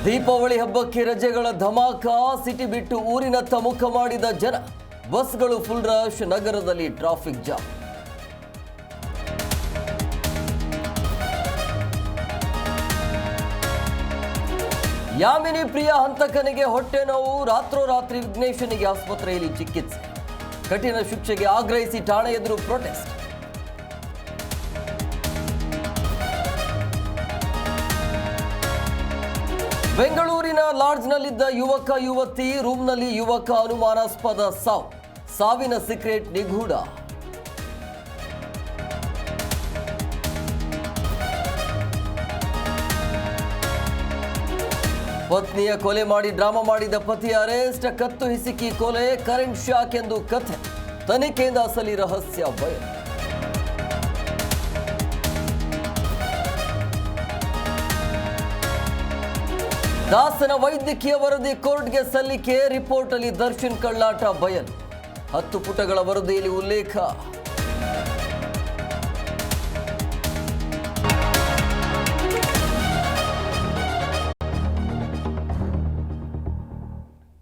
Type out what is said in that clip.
ದೀಪಾವಳಿ ಹಬ್ಬಕ್ಕೆ ರಜೆಗಳ ಧಮಾಕ. ಸಿಟಿ ಬಿಟ್ಟು ಊರಿನತ್ತ ಮುಖ ಮಾಡಿದ ಜನ. ಬಸ್ಗಳು ಫುಲ್ ರಶ್, ನಗರದಲ್ಲಿ ಟ್ರಾಫಿಕ್ ಜಾಮ್. ಯಾಮಿನಿ ಪ್ರಿಯ ಹಂತಕನಿಗೆ ಹೊಟ್ಟೆ ನೋವು. ರಾತ್ರೋರಾತ್ರಿ ವಿಘ್ನೇಶನಿಗೆ ಆಸ್ಪತ್ರೆಯಲ್ಲಿ ಚಿಕಿತ್ಸೆ. ಕಠಿಣ ಶಿಕ್ಷೆಗೆ ಆಗ್ರಹಿಸಿ ಠಾಣೆ ಎದುರು ಪ್ರೊಟೆಸ್ಟ್. ಬೆಂಗಳೂರಿನ ಲಾಡ್ಜ್ನಲ್ಲಿದ್ದ ಯುವಕ ಯುವತಿ, ರೂಮ್ನಲ್ಲಿ ಯುವಕ ಅನುಮಾನಾಸ್ಪದ ಸಾವು. ಸಾವಿನ ಸೀಕ್ರೆಟ್ ನಿಗೂಢ. ಪತ್ನಿಯ ಕೊಲೆ ಮಾಡಿ ಡ್ರಾಮಾ ಮಾಡಿದ ಪತಿ ಅರೆಸ್ಟ್. ಕತ್ತು ಹಿಸುಕಿ ಕೊಲೆ, ಕರೆಂಟ್ ಶಾಕ್ ಎಂದು ಕಥೆ. ತನಿಖೆಯಿಂದ ಅಸಲಿ ರಹಸ್ಯ ಬಯಲು. ದಾಸನ ವೈದ್ಯಕೀಯ ವರದಿ ಕೋರ್ಟ್ಗೆ ಸಲ್ಲಿಕೆ. ರಿಪೋರ್ಟ್ ಅಲ್ಲಿ ದರ್ಶನ್ ಕಳ್ಳಾಟ ಬಯಲು. 10 ಪುಟಗಳ ವರದಿಯಲ್ಲಿ ಉಲ್ಲೇಖ.